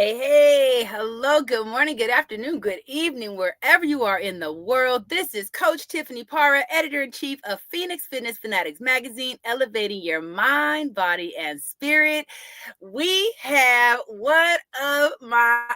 Hey, hello, good morning, good afternoon, good evening, wherever you are in the world. This is Coach Tiffany Parra, editor in chief of Phoenix Fitness Fanatics magazine, elevating your mind, body, and spirit. We have one of my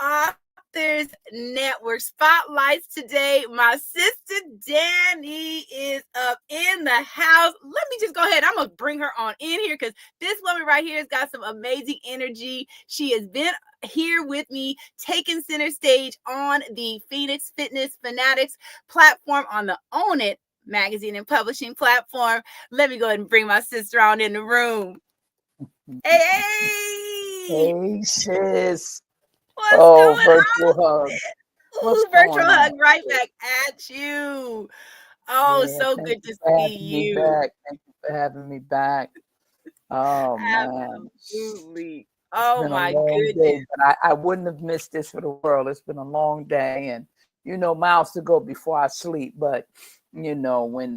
Authors Network spotlights today. My sister Dani is up in the house. Let me just go ahead. I'm going to bring her on in here because this woman right here has got some amazing energy. She has been here with me, taking center stage on the Phoenix Fitness Fanatics platform on the Own It magazine and publishing platform. Let me go ahead and bring my sister on in the room. Hey, Hey, sis. what's Oh, going virtual hug. on? What's Ooh, virtual going hug on, right sis? back at you. Oh, Yeah, so thank good you to for see having me you. back. Thank you for having me back. Oh, man. Absolutely. It's Oh been a my long goodness. day, but I wouldn't have missed this for the world. It's been a long day and, miles to go before I sleep. But, when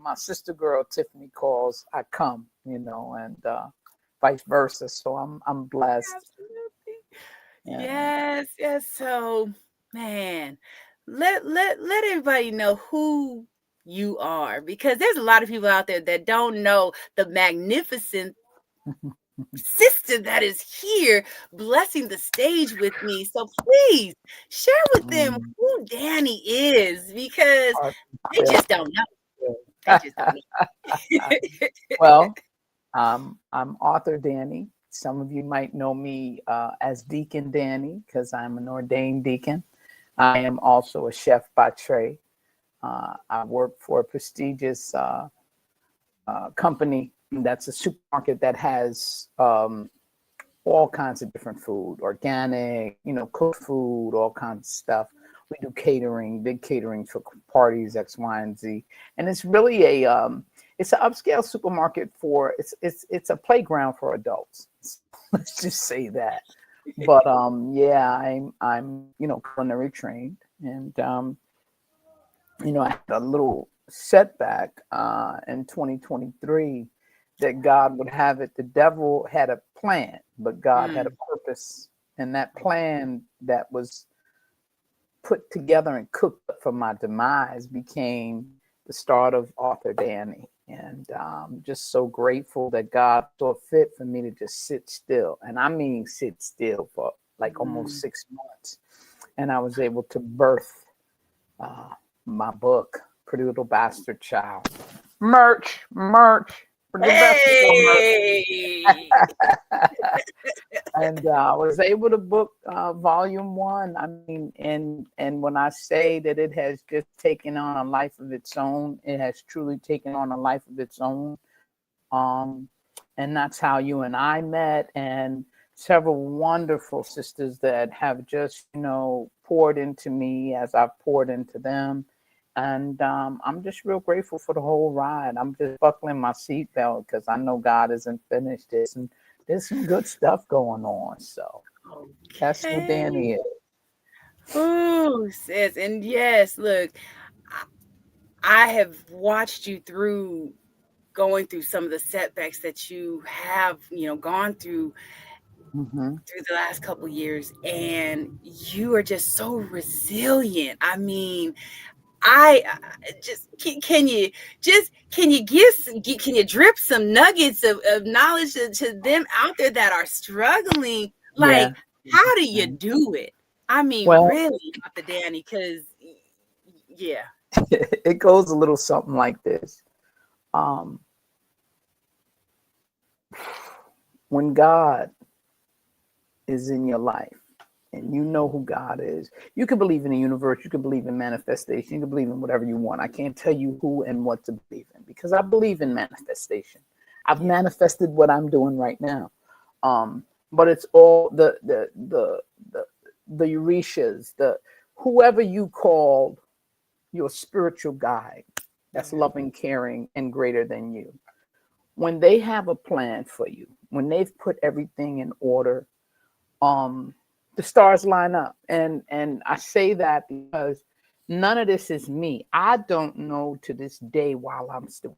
my sister girl, Tiffany calls, I come, and vice versa. So I'm blessed. Absolutely. Yeah. Yes. So, man, let everybody know who you are because there's a lot of people out there that don't know the magnificent sister that is here blessing the stage with me. So please share with them Mm. who Dani is because they just don't know. They just don't know. Well, I'm Author Dani. Some of you might know me as Deacon Danny because I'm an ordained deacon. I am also a chef by trade. I work for a prestigious company that's a supermarket that has all kinds of different food, organic, cooked food, all kinds of stuff. We do catering, big catering for parties, X, Y, and Z, and it's really it's an upscale supermarket for it's a playground for adults. Let's just say that. But yeah, I'm culinary trained, and I had a little setback in 2023 that God would have it. The devil had a plan, but God had a Mm, purpose. And that plan that was put together and cooked up for my demise became the start of Author Dani. And I'm just so grateful that God saw fit for me to just sit still. And I mean, sit still for like almost mm. 6 months. And I was able to birth uh, my book, Pretty Little Bastard Child. Merch for the best of the merch. Hey. And I was able to book volume one. I mean, and when I say that it has just taken on a life of its own, it has truly taken on a life of its own. Um, and that's how you and I met, and several wonderful sisters that have just, poured into me as I've poured into them. And I'm just real grateful for the whole ride. I'm just buckling my seatbelt because I know God isn't finished this, and there's some good stuff going on. So that's who Okay. Danny is. Ooh, sis. And yes, look, I I have watched you through going through some of the setbacks that you have, gone Hmm. through the last couple years, and you are just so resilient. I mean, I just can you can you drip some nuggets of knowledge to them out there that are struggling? Like, Yeah. how do you do it? I mean, Well, really, Dr. Danny, because yeah. it goes a little something like this. Um, when God is in your life and you know who God is, you can believe in the universe, you can believe in manifestation, you can believe in whatever you want. I can't tell you who and what to believe in because I believe in manifestation. I've Yeah. manifested what I'm doing right now. But it's all the the Eurecias, the whoever you call your spiritual guide that's Yeah. loving, caring, and greater than you. When they have a plan for you, when they've put everything in order, um the stars line up. And I say that because none of this is me. I don't know to this day while I'm still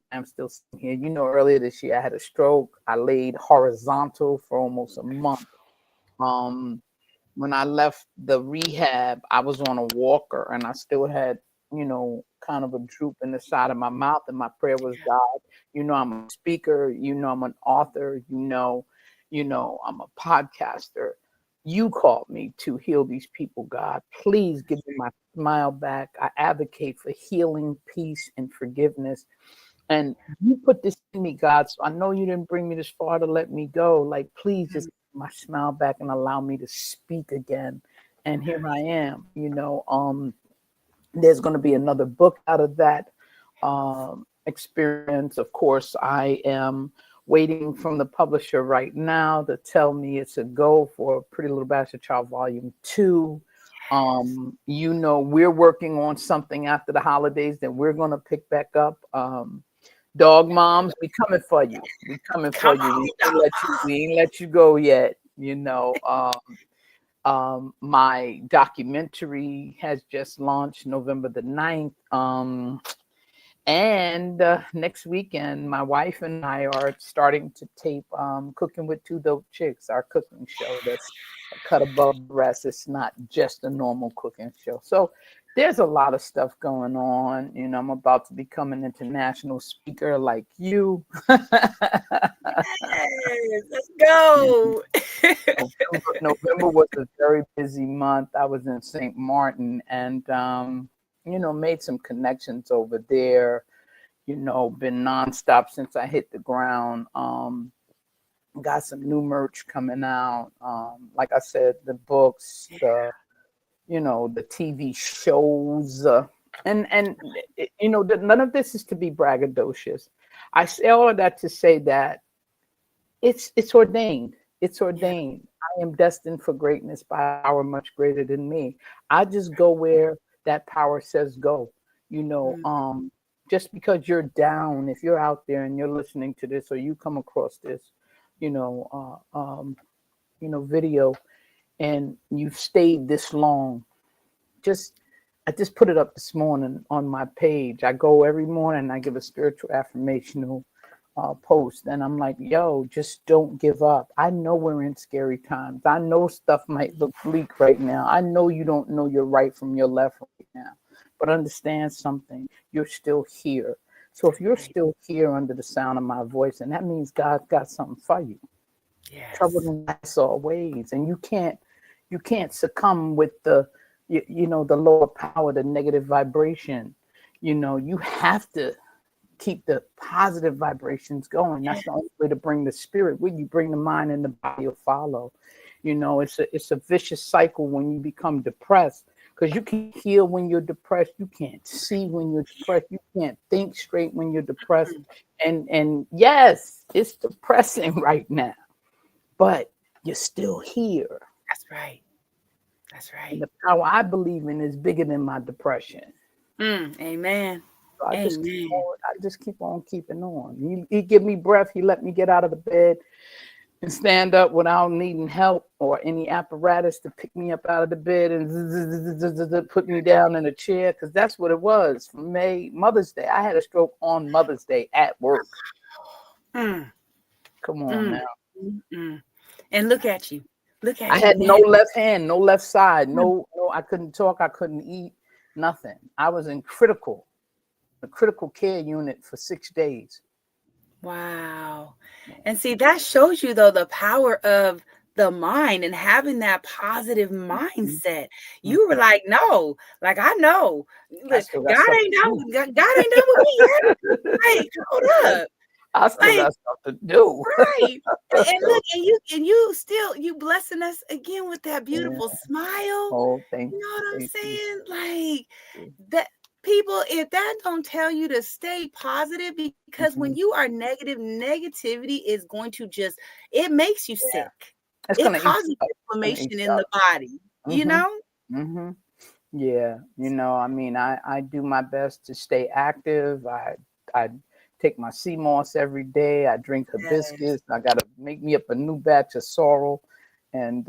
sitting here. Earlier this year I had a stroke. I laid horizontal for almost a month. When I left the rehab, I was on a walker and I still had, kind of a droop in the side of my mouth. And my prayer was, God, I'm a speaker, I'm an author, I'm a podcaster. You called me to heal these people, God. Please give me my smile back. I advocate for healing, peace, and forgiveness. And you put this in me, God. So I know you didn't bring me this far to let me go. Like, please just give my smile back and allow me to speak again. And here I am, there's going to be another book out of that experience. Of course, I am waiting from the publisher right now to tell me it's a go for Pretty Little Bastard Child Volume 2. We're working on something after the holidays that we're going to pick back up. Dog moms, we coming for you. We coming for you. We ain't let you go yet. My documentary has just launched November the 9th. And next weekend, my wife and I are starting to tape Cooking with Two Dope Chicks, our cooking show that's cut above the rest. It's not just a normal cooking show. So there's a lot of stuff going on. I'm about to become an international speaker like you. Yes, let's go. November was a very busy month. I was in St. Martin and, made some connections over there, been nonstop since I hit the ground. Got some new merch coming out. Like I said, the books, the TV shows, and none of this is to be braggadocious. I say all of that to say that it's ordained. It's ordained. I am destined for greatness by a power much greater than me. I just go where that power says go. Just because you're down, if you're out there and you're listening to this or you come across this, video and you've stayed this long, I just put it up this morning on my page. I go every morning, I give a spiritual affirmational post, and I'm like, yo, just don't give up. I know we're in scary times. I know stuff might look bleak right now. I know you don't know your right from your left right now, but understand something. You're still here. So if you're still here under the sound of my voice, and that means God's got something for you. Yes. Trouble in life always, and you can't succumb with the the lower power, the negative vibration. You have to keep the positive vibrations going. That's the only way to bring the spirit. When you bring the mind and the body will follow. It's a vicious cycle when you become depressed, because you can't heal when you're depressed. You can't see when you're depressed. You can't think straight when you're depressed. And yes, it's depressing right now, but you're still here. That's right. That's right. And the power I believe in is bigger than my depression. Amen. So I Amen. just keep on keeping on. He give me breath. He let me get out of the bed and stand up without needing help or any apparatus to pick me up out of the bed and put me down in a chair, because that's what it was for me. Mother's Day. I had a stroke on Mother's Day at work. Come on now. And look at you. Look at I you. had no left hand, no left side, no, I couldn't talk, I couldn't eat, nothing. I was in the critical care unit for 6 days. Wow. And see, that shows you, though, the power of the mind and having that positive mindset. You were like, no, like, I know. Look, God ain't done with me yet. Hey, hold up. I still got stuff to do. Right. And look, and you blessing us again with that beautiful smile. Oh, thank you. You know what I'm saying? Like that. People, if that don't tell you to stay positive, because when you are negative, negativity is going to it makes you sick. It causes inflammation in the body, you know? Yeah. I do my best to stay active. I take my sea moss every day. I drink hibiscus. I got to make me up a new batch of sorrel and,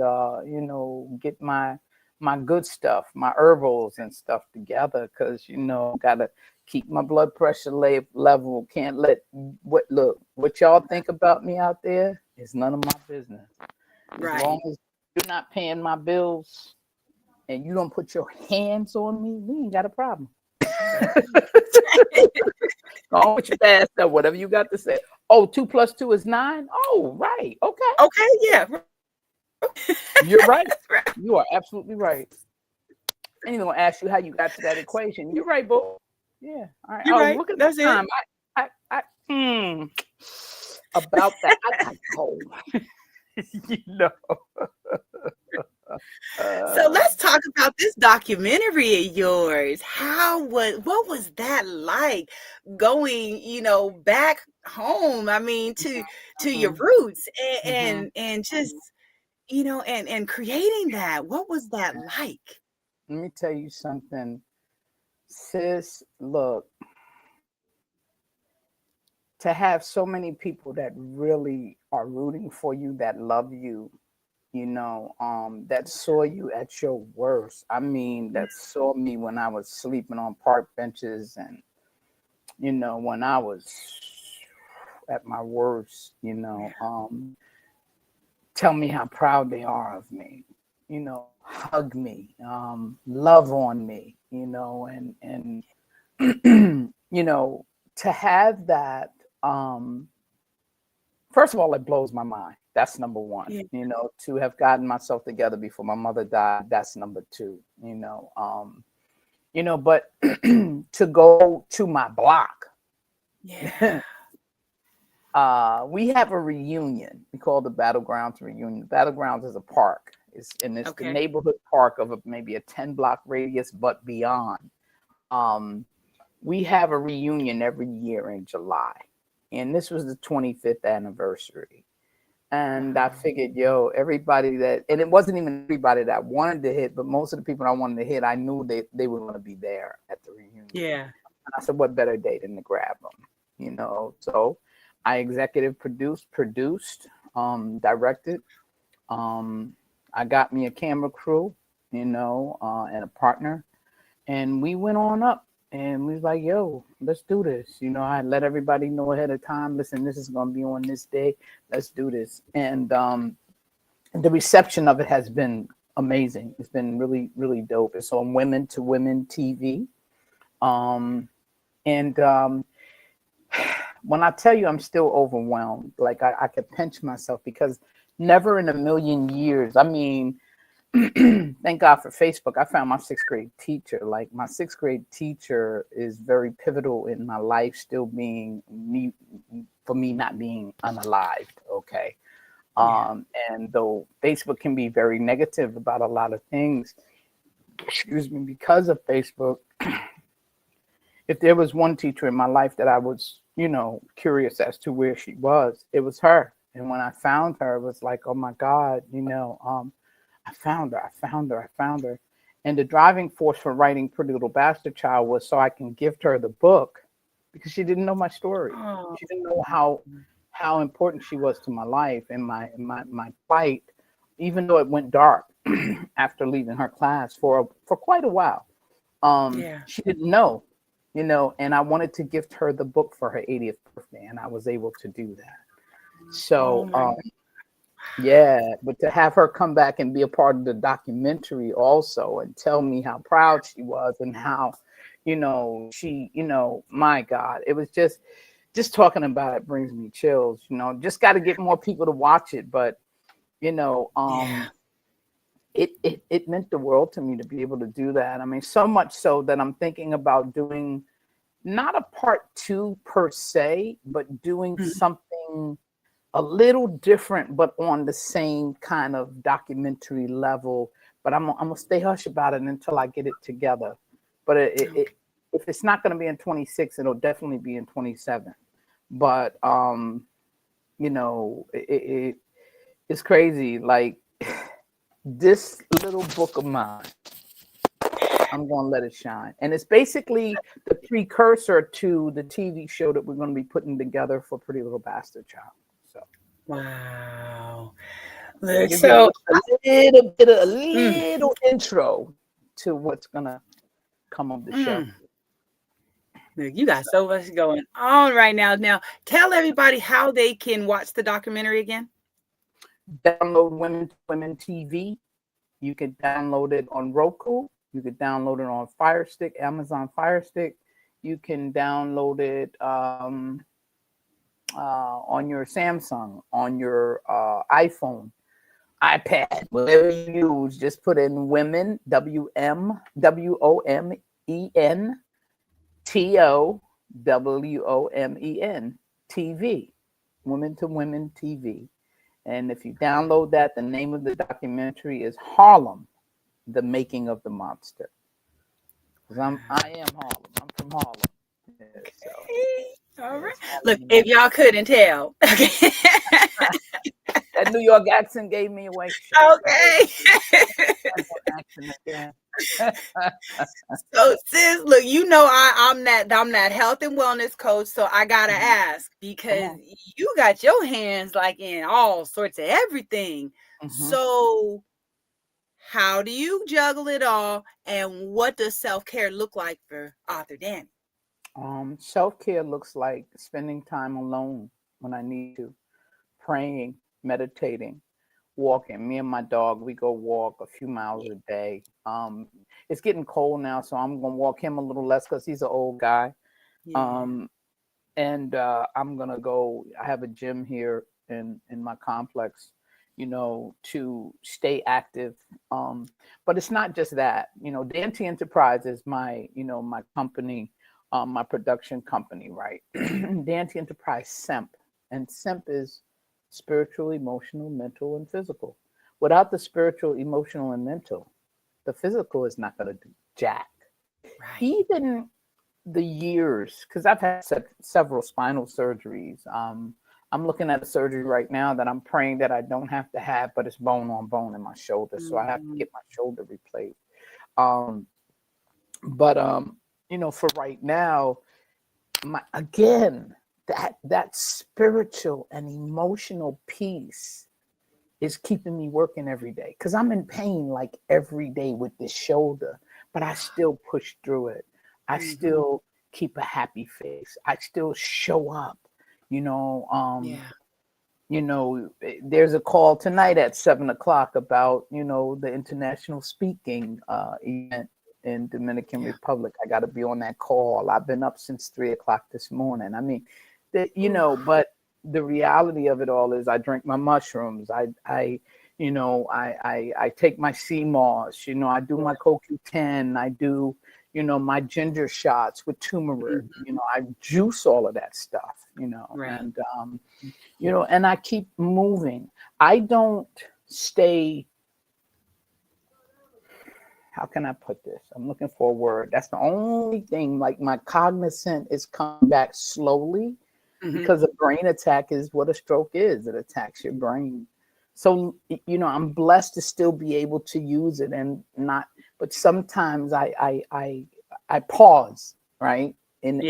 get my good stuff, my herbals and stuff together, because gotta keep my blood pressure level. Can't let what y'all think about me out there is none of my business. As long as you're not paying my bills and you don't put your hands on me, we ain't got a problem. Go on with your ass up, whatever you got to say. Oh, 2 + 2 is 9? Oh, right. Okay. Okay, yeah. You're right. That's right. You are absolutely right. And he's gonna ask you how you got to that equation. You're right, boo. Yeah. All right. You're Oh, right. look at the That's it. time. About that. I got to go. you know. So let's talk about this documentary of yours. What was that like going, back home? I mean, to your roots and just, and creating that. What was that like? Let me tell you something, sis. Look, to have so many people that really are rooting for you, that love you, that saw you at your worst. I mean, that saw me when I was sleeping on park benches and, when I was at my worst, tell me how proud they are of me, hug me, love on me, and to have that, first of all, it blows my mind. That's number one. Yeah. To have gotten myself together before my mother died, that's number two. But to go to my block, Yeah. we have a reunion. We call the Battlegrounds reunion. Battlegrounds is a park. It's the Okay. neighborhood park of maybe a 10-block radius, but beyond. We have a reunion every year in July, and this was the 25th anniversary. And I figured, everybody and it wasn't even everybody that I wanted to hit, but most of the people I wanted to hit, I knew they were going to be there at the reunion. Yeah. And I said, what better day than to grab them, So I executive produced, directed. I got me a camera crew, and a partner, and we went on up. And we was like, yo, let's do this. I let everybody know ahead of time. Listen, this is going to be on this day. Let's do this. And the reception of it has been amazing. It's been really, really dope. It's on Women to Women TV. When I tell you I'm still overwhelmed, like I could pinch myself because never in a million years, I mean, thank God for Facebook. I found my 6th grade teacher. Like my 6th grade teacher is very pivotal in my life, still being me, for me not being unalived. Okay. And though Facebook can be very negative about a lot of things, because of Facebook, if there was one teacher in my life that I was, curious as to where she was, it was her. And when I found her, it was like, oh my God, I found her. And the driving force for writing Pretty Little Bastard Child was so I can gift her the book because she didn't know my story. Oh. She didn't know how important she was to my life and my plight, even though it went dark after leaving her class for quite a while. She didn't know, and I wanted to gift her the book for her 80th birthday, and I was able to do that. So, yeah, but to have her come back and be a part of the documentary also and tell me how proud she was and how, she, my God, it was just talking about it brings me chills, just got to get more people to watch it. But, it meant the world to me to be able to do that. I mean, so much so that I'm thinking about doing not a part 2 per se, but doing something a little different, but on the same kind of documentary level. But I'm gonna stay hush about it until I get it together. But if it's not going to be in 26, it'll definitely be in 27. But it's crazy. Like this little book of mine, I'm going to let it shine. And it's basically the precursor to the TV show that we're going to be putting together for Pretty Little Bastard Child. So, wow. So a little intro to what's going to come of the show. Look, you got so much going on right now. Now, tell everybody how they can watch the documentary again. download Women to Women TV. You can download it on Roku. You can download it on Fire Stick, Amazon Fire Stick. You can download it on your Samsung, on your iPhone, iPad, whatever you use. Just put in Women, WOMEN TV, Women to Women TV. And if you download that, the name of the documentary is Harlem, The Making of the Monster. Because I am Harlem. I'm from Harlem. Yeah, so, all right. Harlem, Look, if y'all couldn't tell. Okay. that New York accent gave me away. Okay. Accent again. So sis, look, I'm that health and wellness coach, so I gotta ask, because you got your hands like in all sorts of everything. So how do you juggle it all, and what does self-care look like for Author Dani? Self-care looks like spending time alone when I need to, praying, meditating, walking. Me and my dog, we go walk a few miles a day. It's getting cold now, so I'm gonna walk him a little less because he's an old guy. And I'm gonna go. I have a gym here in my complex, to stay active. But it's not just that. Dante Enterprise is my company, my production company, right? Dante Enterprise SEMP, and SEMP is spiritual, emotional, mental, and physical. Without the spiritual, emotional, and mental, the physical is not going to do jack. Right. Even the years, because I've had several spinal surgeries. I'm looking at a surgery right now that I'm praying that I don't have to have, but it's bone on bone in my shoulder, so I have to get my shoulder replaced. For right now, that spiritual and emotional piece is keeping me working every day, because I'm in pain like every day with this shoulder, but I still push through it. I still keep a happy face. I still show up. There's a call tonight at 7:00 about the international speaking event in Dominican Republic. I got to be on that call. I've been up since 3:00 this morning. I mean, but the reality of it all is I drink my mushrooms. I take my sea moss. I do my CoQ10. I do my ginger shots with turmeric. I juice all of that stuff. Right. And and I keep moving. I don't stay. How can I put this? I'm looking for a word. That's the only thing. Like, my cognizant is coming back slowly, because a brain attack is what a stroke is. It attacks your brain. So, I'm blessed to still be able to use it and not. But sometimes I pause, right? And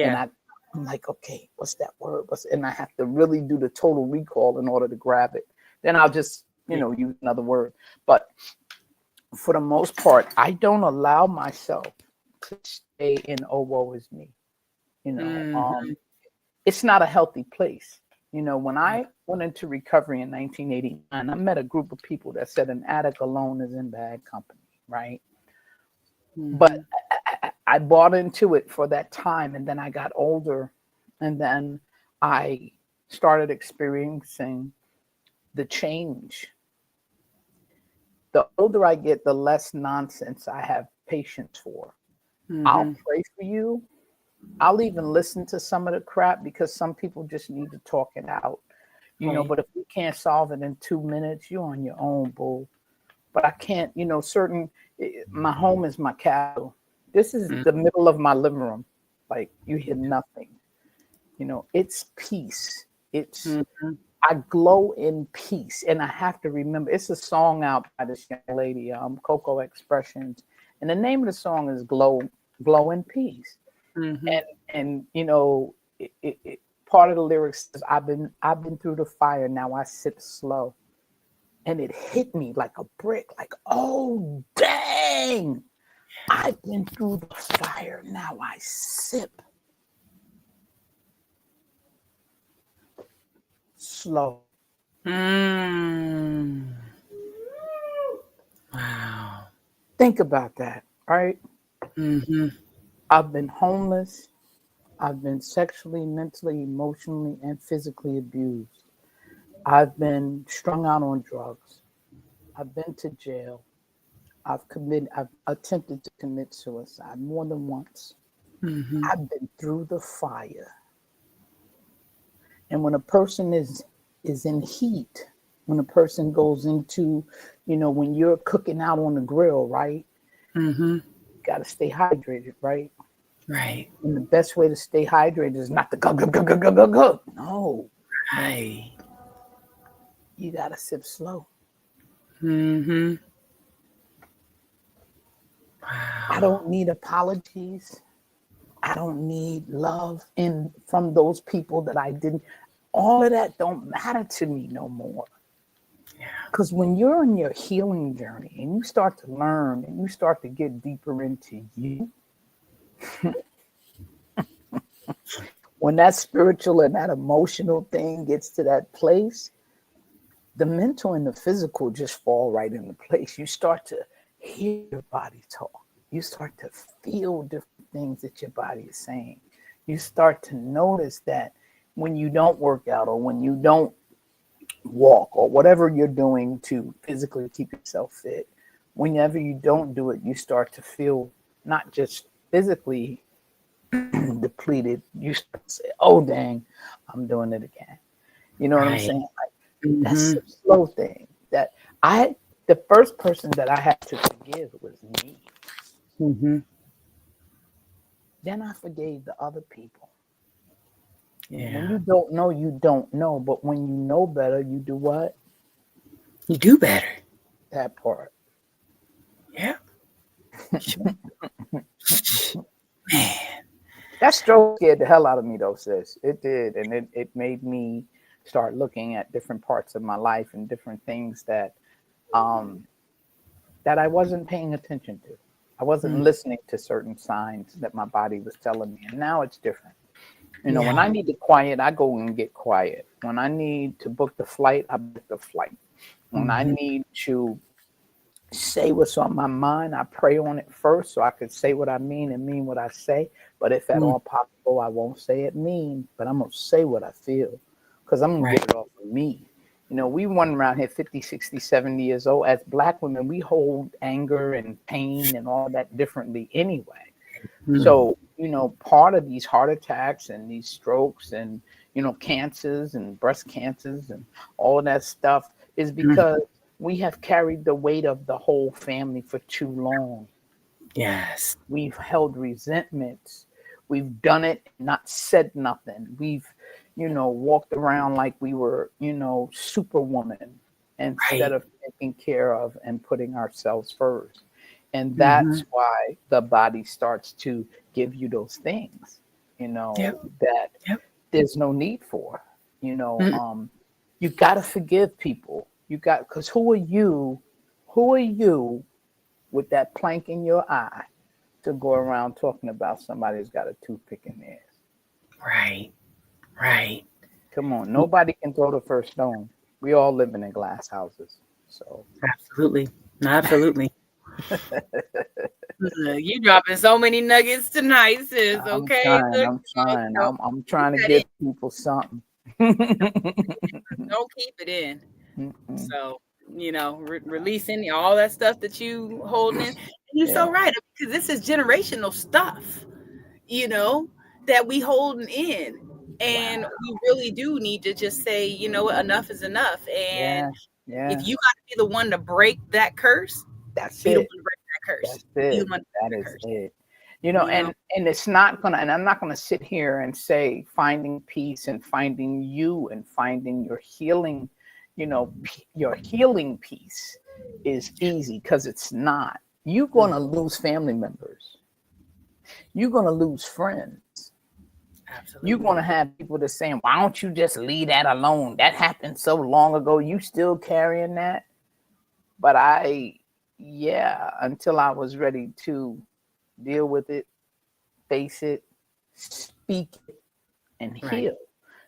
I'm like, okay, what's that word? And I have to really do the total recall in order to grab it. Then I'll just use another word. But for the most part, I don't allow myself to stay in woe is me. It's not a healthy place. When I went into recovery in 1989, I met a group of people that said an addict alone is in bad company, right? But I bought into it for that time, and then I got older, and then I started experiencing the change. The older I get, the less nonsense I have patience for. I'll pray for you. I'll even listen to some of the crap, because some people just need to talk it out, but if you can't solve it in 2 minutes, you're on your own, boo. But I can't, my home is my castle. This is the middle of my living room. Like, you hear nothing. It's peace. It's, I glow in peace. And I have to remember, it's a song out by this young lady, Coco Expressions. And the name of the song is Glow in Peace. And part of the lyrics is, I've been through the fire, now I sip slow. And it hit me like a brick, like, oh, dang, I've been through the fire, now I sip slow. Mm. Wow. Think about that, right? Mm-hmm. I've been homeless. I've been sexually, mentally, emotionally, and physically abused. I've been strung out on drugs. I've been to jail. I've attempted to commit suicide more than once. Mm-hmm. I've been through the fire. And when a person is in heat, when a person goes into, when you're cooking out on the grill, right? Mm-hmm. You got to stay hydrated, right? Right. And the best way to stay hydrated is not to go, go, go, go, go, go, go. No, Right. you got to sip slow. Mm-hmm. I Wow. don't need apologies. I don't need love in from those people that I didn't. All of that don't matter to me no more. Yeah. Because when you're on your healing journey and you start to learn and you start to get deeper into you, when that spiritual and that emotional thing gets to that place, the mental and the physical just fall right into place. You start to hear your body talk. You start to feel different things that your body is saying. You start to notice that when you don't work out or when you don't walk or whatever you're doing to physically keep yourself fit, whenever you don't do it, you start to feel not just physically depleted. You start to say, oh, dang, I'm doing it again. You know what I'm Right. saying? Like, that's Mm-hmm. the slow thing that the first person that I had to forgive was me. Mm-hmm. Then I forgave the other people. When Yeah. you don't know, you don't know. But when you know better, you do what? You do better. That part. Yeah. Man. That stroke scared the hell out of me, though, sis. It did. And it made me start looking at different parts of my life and different things um, that I wasn't paying attention to. I wasn't Mm. listening to certain signs that my body was telling me. And now it's different. When Yeah. I need to quiet, I go and get quiet. When I need to book the flight, I book the flight. When I Mm-hmm. need to say what's on my mind, I pray on it first so I could say what I mean and mean what I say. But if at Mm. all possible, I won't say it mean, but I'm going to say what I feel because I'm going to Right. get it off of me. We run around here 50, 60, 70 years old. As Black women, we hold anger and pain and all that differently anyway. Mm. So, part of these heart attacks and these strokes and, cancers and breast cancers and all of that stuff is Mm. because we have carried the weight of the whole family for too long. Yes. We've held resentments. We've done it and not said nothing. We've, walked around like we were, superwoman instead Right. of taking care of and putting ourselves first. And Mm-hmm. that's why the body starts to give you those things, Yep. that Yep. there's no need for. You know, Mm. um, you got to forgive people. Because who are you? Who are you with that plank in your eye to go around talking about somebody who's got a toothpick in theirs? Right. Right. Come on, nobody can throw the first stone. We all living in glass houses. So Absolutely. Absolutely. You dropping so many nuggets tonight, sis. I'm Okay, trying. look, I'm trying. don't I'm keep trying to that in. give people something. Don't keep it in. Mm-mm. So releasing all that stuff that you holding in. And you're Yeah, so right because this is generational stuff. You know that we holding in, and wow. we really do need to just say, you know what, enough is enough. And Yeah, if yeah. you got to be the one to break that curse, That's be the one it. to break that curse. That's Be the it. one to That break that is curse. it. You know. And it's not gonna. And I'm not gonna sit here and say finding peace and finding you and finding your healing. Your healing piece is easy because it's not. You're gonna lose family members. You're gonna lose friends. You're Absolutely. gonna have people that saying, "Why don't you just leave that alone? That happened so long ago. You still carrying that?" But yeah, until I was ready to deal with it, face it, speak it, and Right. heal.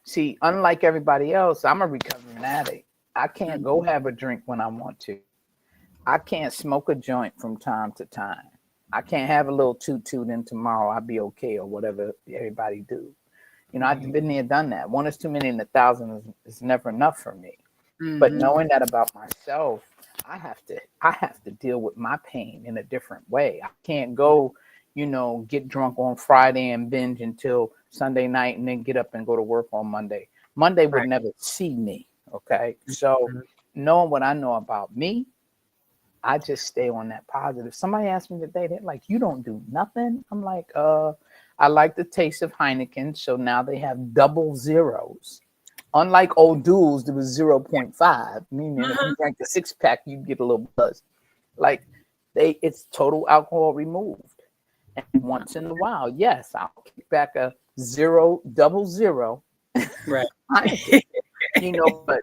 See, unlike everybody else, I'm a recovering addict. I can't go have a drink when I want to. I can't smoke a joint from time to time. I can't have a little toot and tomorrow I'll be okay or whatever everybody do. I've been there, done that. One is too many and 1,000 is never enough for me. But knowing that about myself, I have to deal with my pain in a different way. I can't go, get drunk on Friday and binge until Sunday night and then get up and go to work on Monday. Monday would never see me. Okay. So knowing what I know about me, I just stay on that positive. Somebody asked me today, they're like, you don't do nothing. I'm like, I like the taste of Heineken. So now they have double zeros. Unlike old duels, there was 0.5, meaning if you drank the 6-pack, you'd get a little buzz. Like it's total alcohol removed. And once in a while, yes, I'll kick back a double zero. Right. But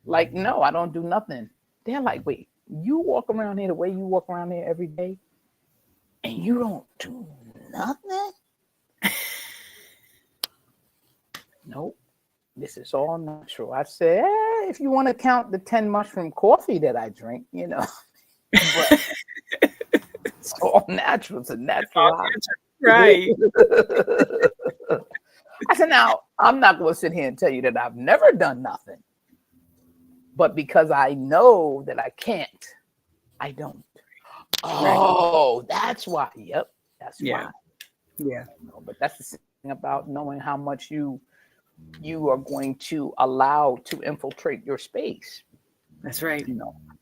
like, no, I don't do nothing. They're like, wait, you walk around here the way you walk around here every day and you don't do nothing? Nope. This is all natural. I said, if you want to count the 10 mushroom coffee that I drink, but it's all natural. It's a natural high. Right. I said, now, I'm not going to sit here and tell you that I've never done nothing. But because I know that I can't, I don't. Oh, that's why. Yep, that's why. Yeah. But that's the thing about knowing how much you are going to allow to infiltrate your space. That's right.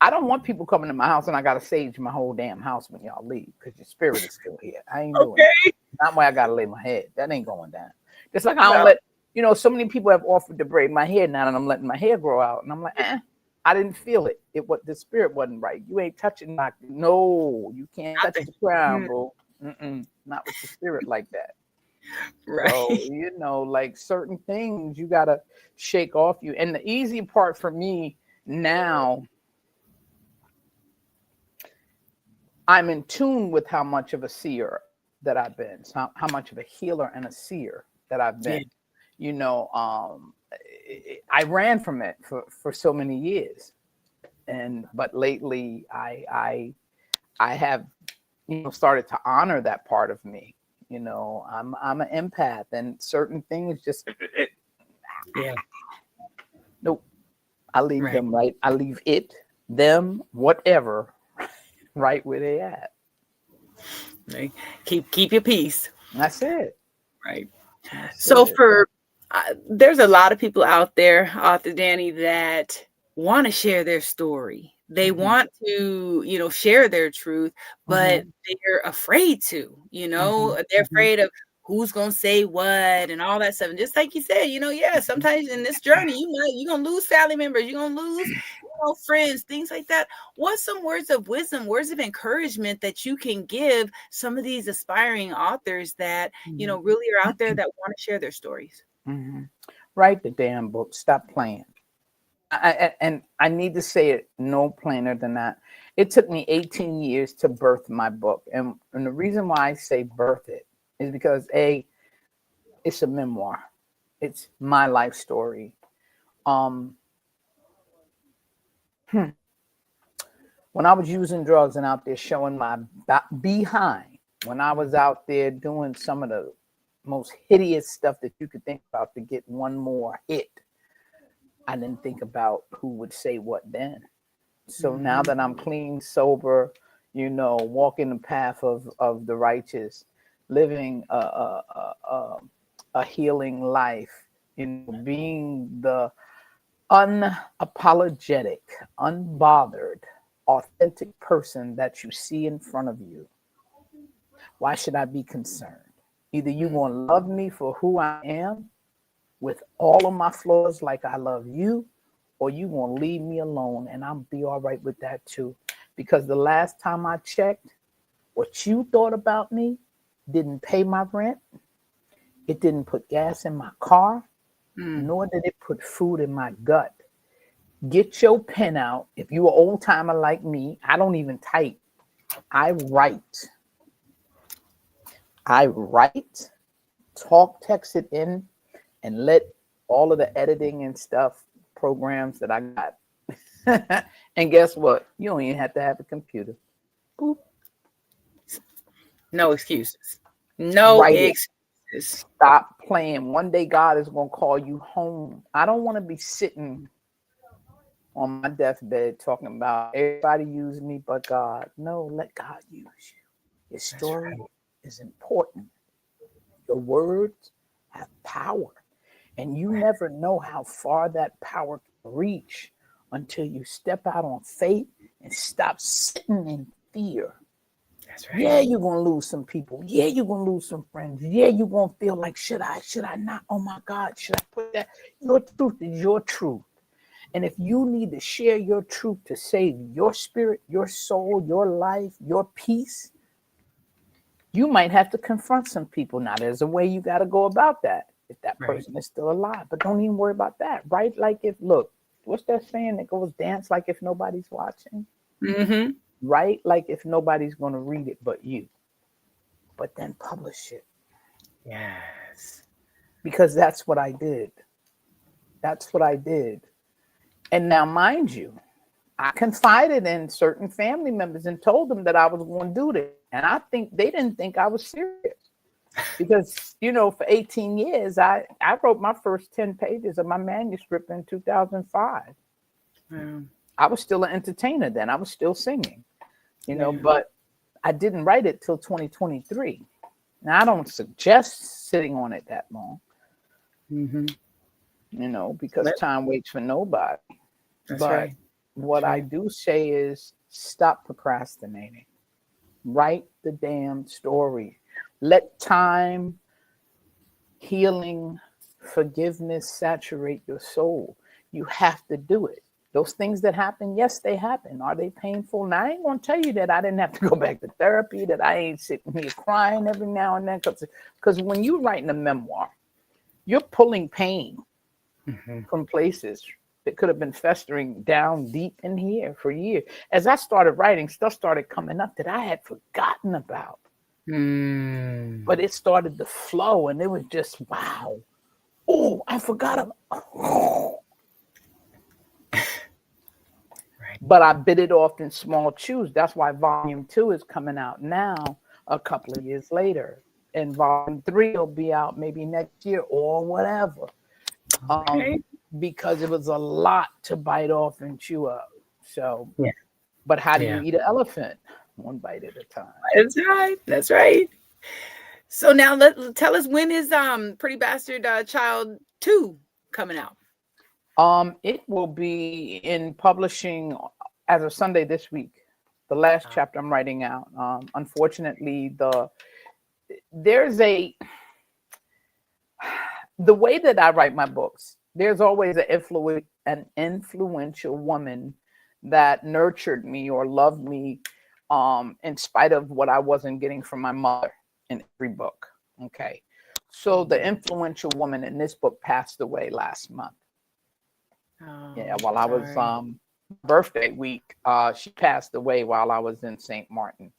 I don't want people coming to my house and I got to sage my whole damn house when y'all leave because your spirit is still here. I ain't doing it. Not where I got to lay my head. That ain't going down. Just like I don't let, so many people have offered to braid my hair now and I'm letting my hair grow out. And I'm like, I didn't feel it. The spirit wasn't right. You ain't touching no, you can't touch the crown, bro. Not with the spirit like that. Right. So, like certain things you got to shake off you. And the easy part for me now, I'm in tune with how much of a seer that I've been, so how much of a healer and a seer that I've been. I ran from it for so many years. But lately I have, started to honor that part of me. I'm an empath and certain things just, nope. I leave them right. I leave them, whatever, right where they at. Right. Keep your peace. That's it. Right. There's a lot of people out there, Author Dani, that want to share their story. They want to, share their truth, but they're afraid to, they're afraid of who's going to say what and all that stuff. And just like you said, sometimes in this journey, you're going to lose family members, you're going to lose, friends, things like that. What's some words of wisdom, words of encouragement that you can give some of these aspiring authors that, really are out there that want to share their stories? Write the damn book. Stop playing. And I need to say it no plainer than that. It took me 18 years to birth my book. And the reason why I say birth it is because it's a memoir. It's my life story. When I was using drugs and out there showing my behind, when I was out there doing some of the most hideous stuff that you could think about to get one more hit, I didn't think about who would say what then. So now that I'm clean, sober, walking the path of the righteous, living a healing life, being the unapologetic, unbothered, authentic person that you see in front of you, why should I be concerned? Either you're going to love me for who I am with all of my flaws like I love you, or you going to leave me alone and I'll be all right with that too. Because the last time I checked, what you thought about me didn't pay my rent. It didn't put gas in my car, nor did it put food in my gut. Get your pen out. If you're an old timer like me, I don't even type. I write, talk, text it in, and let all of the editing and stuff programs that I got And guess what? You don't even have to have a computer. Boop. No excuses. No Write it. excuses. Stop playing. One day God is going to call you home. I don't want to be sitting on my deathbed talking about everybody use me but God. No, let God use you. Your story is important. Your words have power. And you never know how far that power can reach until you step out on faith and stop sitting in fear. That's right. Yeah, you're gonna lose some people. Yeah, you're gonna lose some friends. Yeah, you're gonna feel like, should I not? Oh my God, should I put that? Your truth is your truth. And if you need to share your truth to save your spirit, your soul, your life, your peace, you might have to confront some people. Now, there's a way you got to go about that if that person is still alive. But don't even worry about that, right? Like look, what's that saying that goes, dance like if nobody's watching? Mm-hmm. Right? Like if nobody's going to read it but you. But then publish it. Yes. Because that's what I did. That's what I did. And now, mind you, I confided in certain family members and told them that I was going to do this. And I think they didn't think I was serious. Because, for 18 years, I wrote my first 10 pages of my manuscript in 2005. I was still an entertainer then. I was still singing, but I didn't write it till 2023. Now, I don't suggest sitting on it that long, because time waits for nobody. That's but right. what I do say is stop procrastinating. Write the damn story. Let time, healing, forgiveness saturate your soul. You have to do it. Those things that happen, yes, they happen. Are they painful? Now, I ain't going to tell you that I didn't have to go back to therapy, that I ain't sitting here crying every now and then. Because when you're writing a memoir, you're pulling pain from places that could have been festering down deep in here for years. As I started writing, stuff started coming up that I had forgotten about. But it started to flow, and it was just, wow. Oh, I forgot about. But I bit it off in small chews. That's why volume 2 is coming out now, a couple of years later. And volume 3 will be out maybe next year or whatever. Because it was a lot to bite off and chew up. So, but how do you eat an elephant? One bite at a time. That's right. That's right. So now tell us, when is Pretty Bastard Child 2 coming out? It will be in publishing as of Sunday this week. The last chapter I'm writing out. Unfortunately, the way that I write my books, there's always an influential woman that nurtured me or loved me in spite of what I wasn't getting from my mother in every book. Okay. So the influential woman in this book passed away last month. While I was birthday week, she passed away while I was in St. Martin.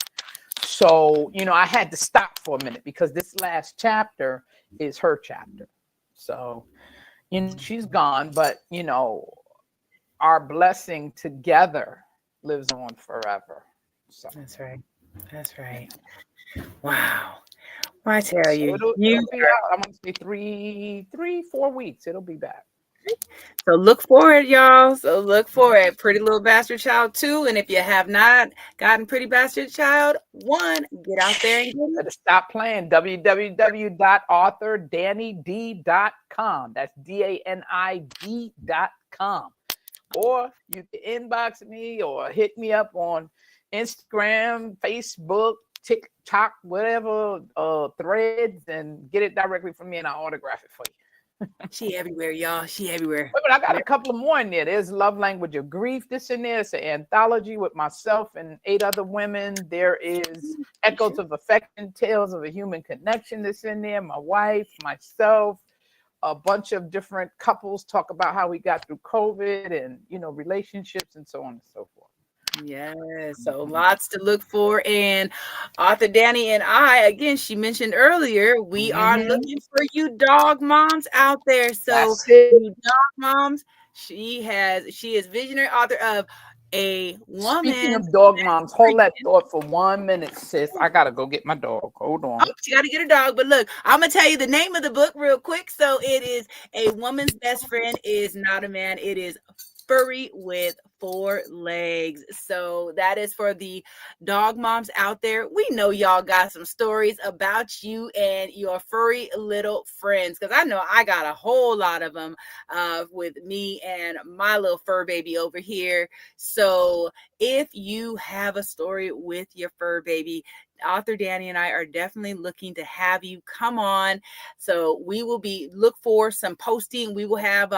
So, I had to stop for a minute because this last chapter is her chapter. So, she's gone, but, our blessing together lives on forever. So. That's right. That's right. Wow. Well, I tell you, it'll be out. I'm going to say 4 weeks. It'll be back. So look for it, y'all. So look for it. Pretty Little Bastard Child 2. And if you have not gotten Pretty Bastard Child 1, get out there and get it. Better stop playing. www.authordanid.com. That's DANID.com. Or you can inbox me or hit me up on Instagram, Facebook, TikTok, whatever, threads, and get it directly from me and I'll autograph it for you. She everywhere, y'all. She everywhere. But I got a couple of more in there. There's Love Language of Grief. This in there. It's an anthology with myself and 8 other women. There is Echoes of Affection, Tales of a Human Connection. That's in there. My wife, myself, a bunch of different couples talk about how we got through COVID and, relationships and so on and so forth. Yes, so lots to look for. And Author Dani and I, again, she mentioned earlier, we are looking for you dog moms out there. So you dog moms, She is visionary author of A Speaking Woman's of dog Best moms, hold that Friend. thought for 1 minute, sis. I gotta go get my dog. Hold Oh, on. she got to get a dog. But look, I'm going to tell you the name of the book real quick. So it is A Woman's Best Friend is Not a Man. It is furry with 4 legs. So that is for the dog moms out there. We know y'all got some stories about you and your furry little friends, because I know I got a whole lot of them with me and my little fur baby over here. So if you have a story with your fur baby, Author Dani and I are definitely looking to have you come on. So we will look for some posting. We will have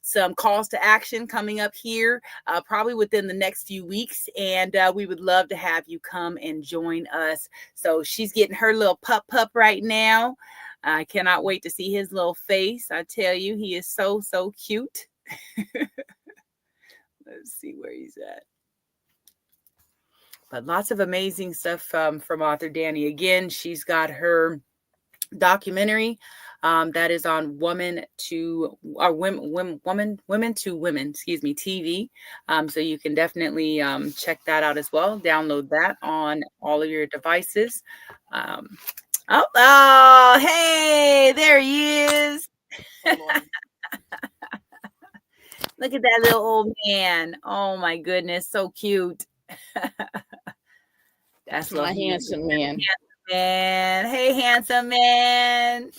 some calls to action coming up here probably within the next few weeks, and we would love to have you come and join us. So she's getting her little pup right now. I cannot wait to see his little face. I tell you, he is so cute. Let's see where he's at. But lots of amazing stuff from Author Dani. Again, she's got her documentary that is on Women to Women, excuse me, TV. So you can definitely check that out as well. Download that on all of your devices. Hey, there he is. Look at that little old man. Oh my goodness, so cute. That's my handsome man. Hey, handsome man.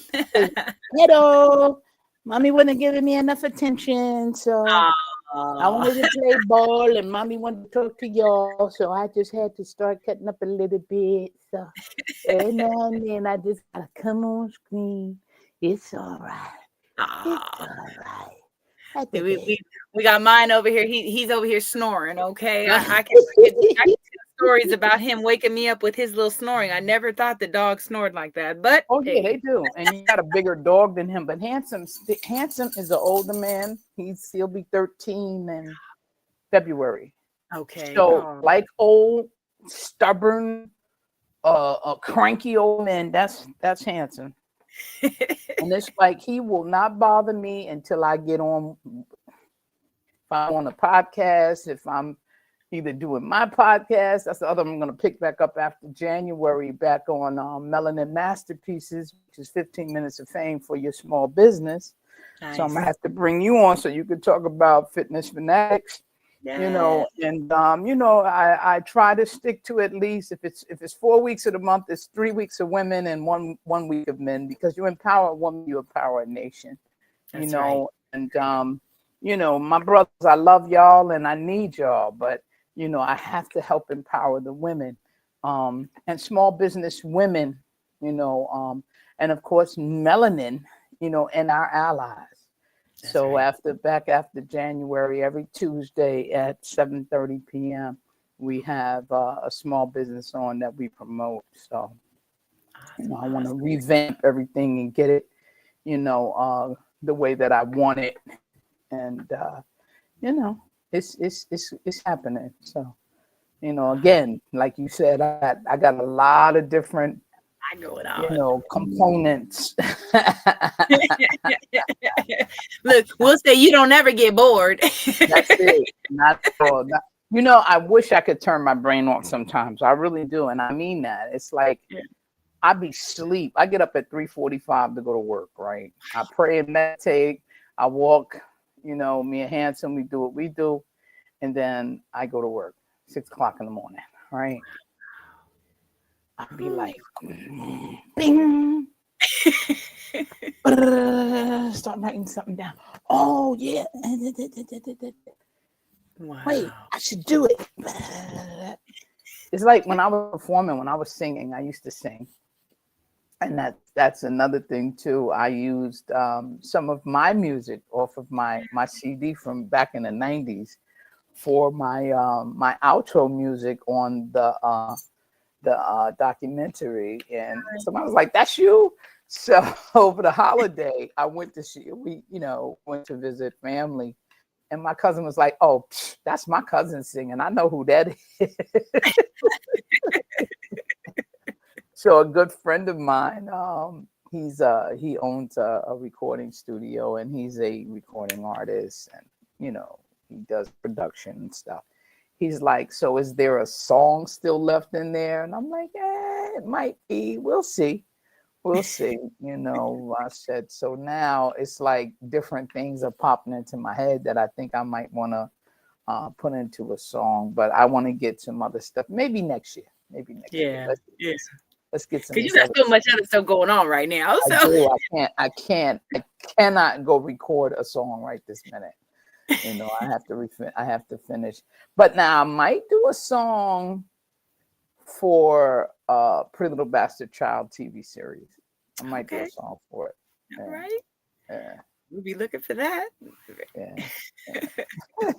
Hello. Mommy wasn't giving me enough attention, so I wanted to play ball, and mommy wanted to talk to y'all, so I just had to start cutting up a little bit. So every now and then I just gotta come on screen. It's all right. It's all right. We got mine over here. He's over here snoring. Okay, I can tell stories about him waking me up with his little snoring. I never thought the dog snored like that, but oh yeah, they do. And you got a bigger dog than him. But Handsome is an older man. He'll be 13 in February. Okay. So like old, stubborn, a cranky old man. That's Handsome. And it's like he will not bother me until I get on. If I'm on a podcast, if I'm either doing my podcast, that's the other I'm going to pick back up after January, back on Melanin Masterpieces, which is 15 minutes of fame for your small business. Nice. So I'm going to have to bring you on so you could talk about fitness fanatics. Yes. And I try to stick to at least, if it's 4 weeks of the month, it's 3 weeks of women and one week of men, because you empower a woman, you empower a nation. That's right. And my brothers, I love y'all and I need y'all, but I have to help empower the women, and small business women, and of course melanin, and our allies. That's so right. After January, every Tuesday at 7:30 p.m., we have a small business on that we promote. So I want to revamp everything and get it, the way that I want it, and it's happening. So again, like you said, I got a lot of different components. Look, we'll say you don't ever get bored. That's it. Not at all. I wish I could turn my brain off sometimes. I really do. And I mean that. It's like I be asleep. I get up at 3:45 to go to work, right? I pray and meditate. I walk, me and Handsome, we do what we do. And then I go to work, 6 o'clock in the morning, right? I'd be like, bing. Start writing something down. Oh, yeah. Wow. Wait, I should do it. It's like when I was performing, when I was singing, I used to sing. And that's another thing, too. I used some of my music off of my CD from back in the 90s for my my outro music on the documentary, and somebody was like, "That's you." So over the holiday, I went to visit family, and my cousin was like, "Oh, that's my cousin singing. I know who that is." So a good friend of mine, he owns a recording studio, and he's a recording artist, and he does production and stuff. He's like, so is there a song still left in there? And I'm like, it might be. We'll see. We'll see. I said, so now it's like different things are popping into my head that I think I might want to put into a song, but I want to get some other stuff. Maybe next year. Maybe next year. Yeah. Let's get some. Because you got so much other stuff going on right now. So I do. I cannot go record a song right this minute. I have to finish. But now I might do a song for Pretty Little Bastard Child TV series. I might do a song for it. All right. Yeah. We'll be looking for that. Yeah. Well,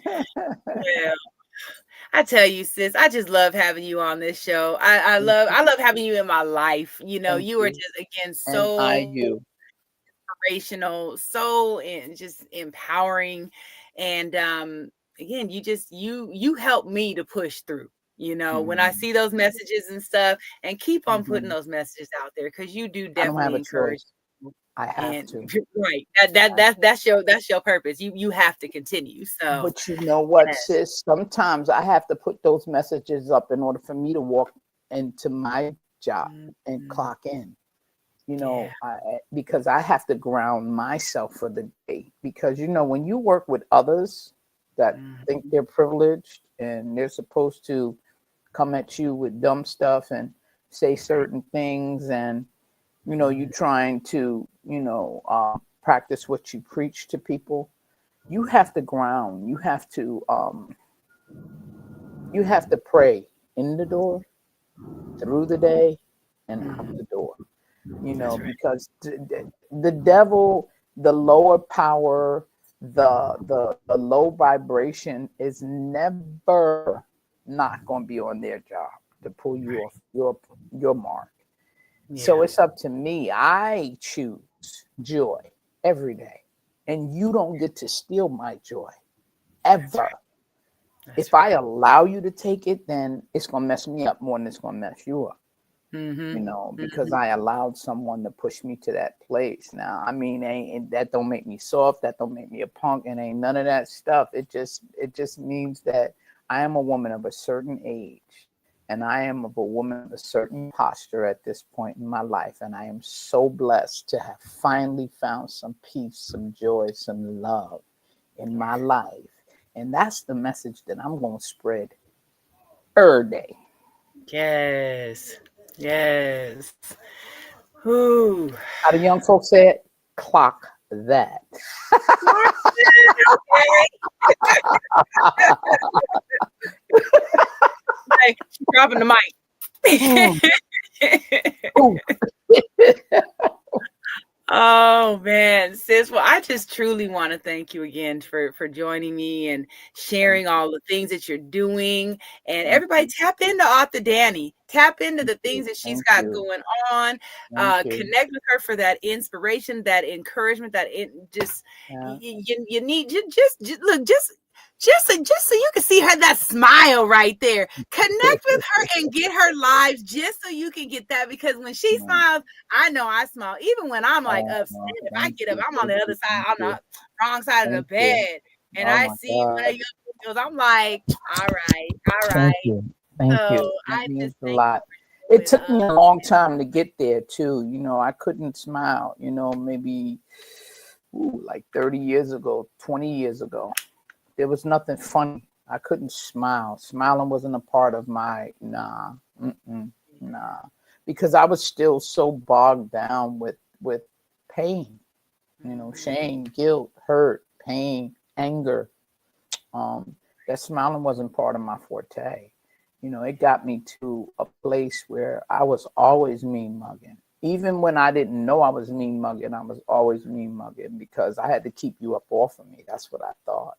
I tell you, sis, I just love having you on this show. I love having you in my life. You are just, again, so inspirational, so just empowering. And again, you help me to push through. When I see those messages and stuff, and keep on putting those messages out there, because you do definitely encourage. I have to. Right. That's your purpose. You have to continue. So, but you know what, sis? Sometimes I have to put those messages up in order for me to walk into my job and clock in. Because I have to ground myself for the day. Because when you work with others that think they're privileged and they're supposed to come at you with dumb stuff and say certain things, and you trying to practice what you preach to people, you have to ground. You have to pray in the door, through the day, and out the door. Because the devil, the lower power, the low vibration is never not going to be on their job to pull you off your mark. Yeah. So it's up to me. I choose joy every day, and you don't get to steal my joy ever. If I allow you to take it, then it's going to mess me up more than it's going to mess you up. Because I allowed someone to push me to that place. Now, I mean, that don't make me soft. That don't make me a punk. And ain't none of that stuff. It just means that I am a woman of a certain age, and I am of a woman of a certain posture at this point in my life. And I am so blessed to have finally found some peace, some joy, some love in my life. And that's the message that I'm going to spread every day. Yes. Yes. Ooh. How the young folks say it? Clock that. Hey, dropping the mic. Oh man, sis. Well, I just truly want to thank you again for joining me and sharing all the things that you're doing. And everybody, tap into Author Dani. Tap into the things that she's got going on. Connect with her for that inspiration, that encouragement, you need just so you can see her, that smile right there. Connect with her and get her lives just so you can get that, because when she smiles, I know I smile. Even when I'm like upset, if I get up, I'm on the other side, I'm the wrong side of the bed, and I see one of your videos, I'm like, all right. Thank you. That means a lot. It took me a long time to get there too. I couldn't smile, maybe like 30 years ago, 20 years ago. There was nothing funny. I couldn't smile. Smiling wasn't a part of my nah. Because I was still so bogged down with pain, shame, guilt, hurt, pain, anger. That smiling wasn't part of my forte. It got me to a place where I was always mean mugging. Even when I didn't know I was mean mugging, I was always mean mugging because I had to keep you up off of me. That's what I thought.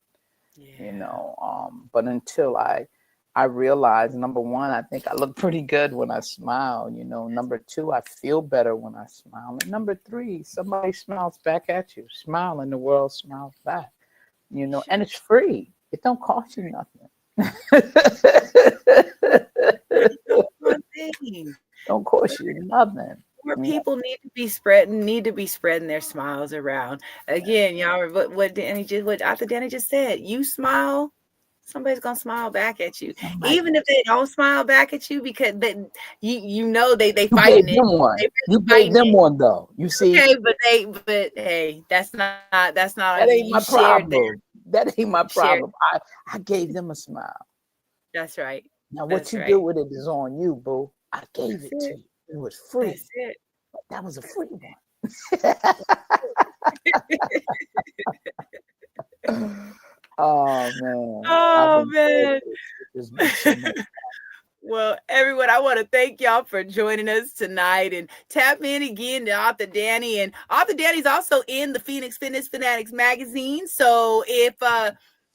But until I realized, number one, I think I look pretty good when I smile. Number two, I feel better when I smile. And number three, somebody smiles back at you. Smile and the world smiles back. And it's free. It don't cost you nothing. Don't cost you nothing. more people need to be spreading their smiles around. Again, y'all, what Author Dani just said, you smile, somebody's gonna smile back at you. Even if they don't smile back at you, because you know they You fighting gave them it. one. They You really gave them fighting one though. You it. see, Okay, but hey, that's not that ain't you my shared there. problem. That ain't my Shared. problem. I gave them a smile. That's right. Now, what That's you right. do with it is on you, boo. I gave That's it to it. you. It was free. That's it. That was a free one. Oh man. Oh man. It's been so much. Well, everyone, I want to thank y'all for joining us tonight, and tap in again to Author Dani. And Author Dani's also in the Phoenix Fitness Fanatics magazine. So if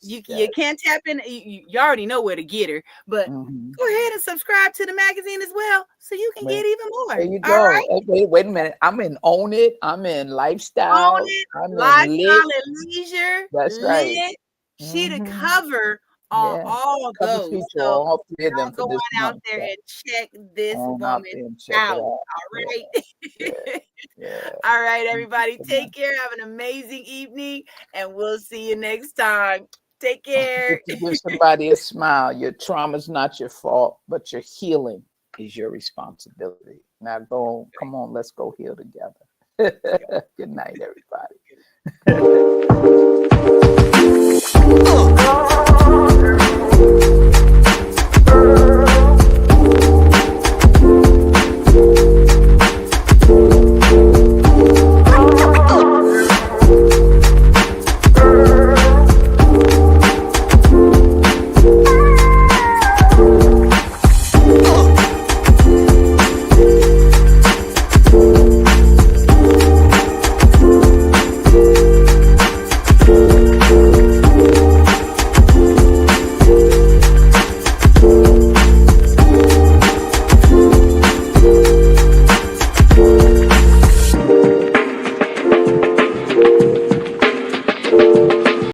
you can't tap in, you already know where to get her. But go ahead and subscribe to the magazine as well, so you can get even more. There you All go. right? Okay, wait a minute. I'm in Own It. I'm in Lifestyle. Own It, I'm in Lifestyle Lit. and Leisure. That's right. Lit. She the cover on all Cover those. feature So all three of them for go this on out month. there and check this On out woman there and check out. it out. All right. Yeah. All right, everybody. Take care. Have an amazing evening, and we'll see you next time. Take care. Give somebody a smile. Your trauma's not your fault, but your healing is your responsibility. Now come on, let's go heal together. Good night, everybody.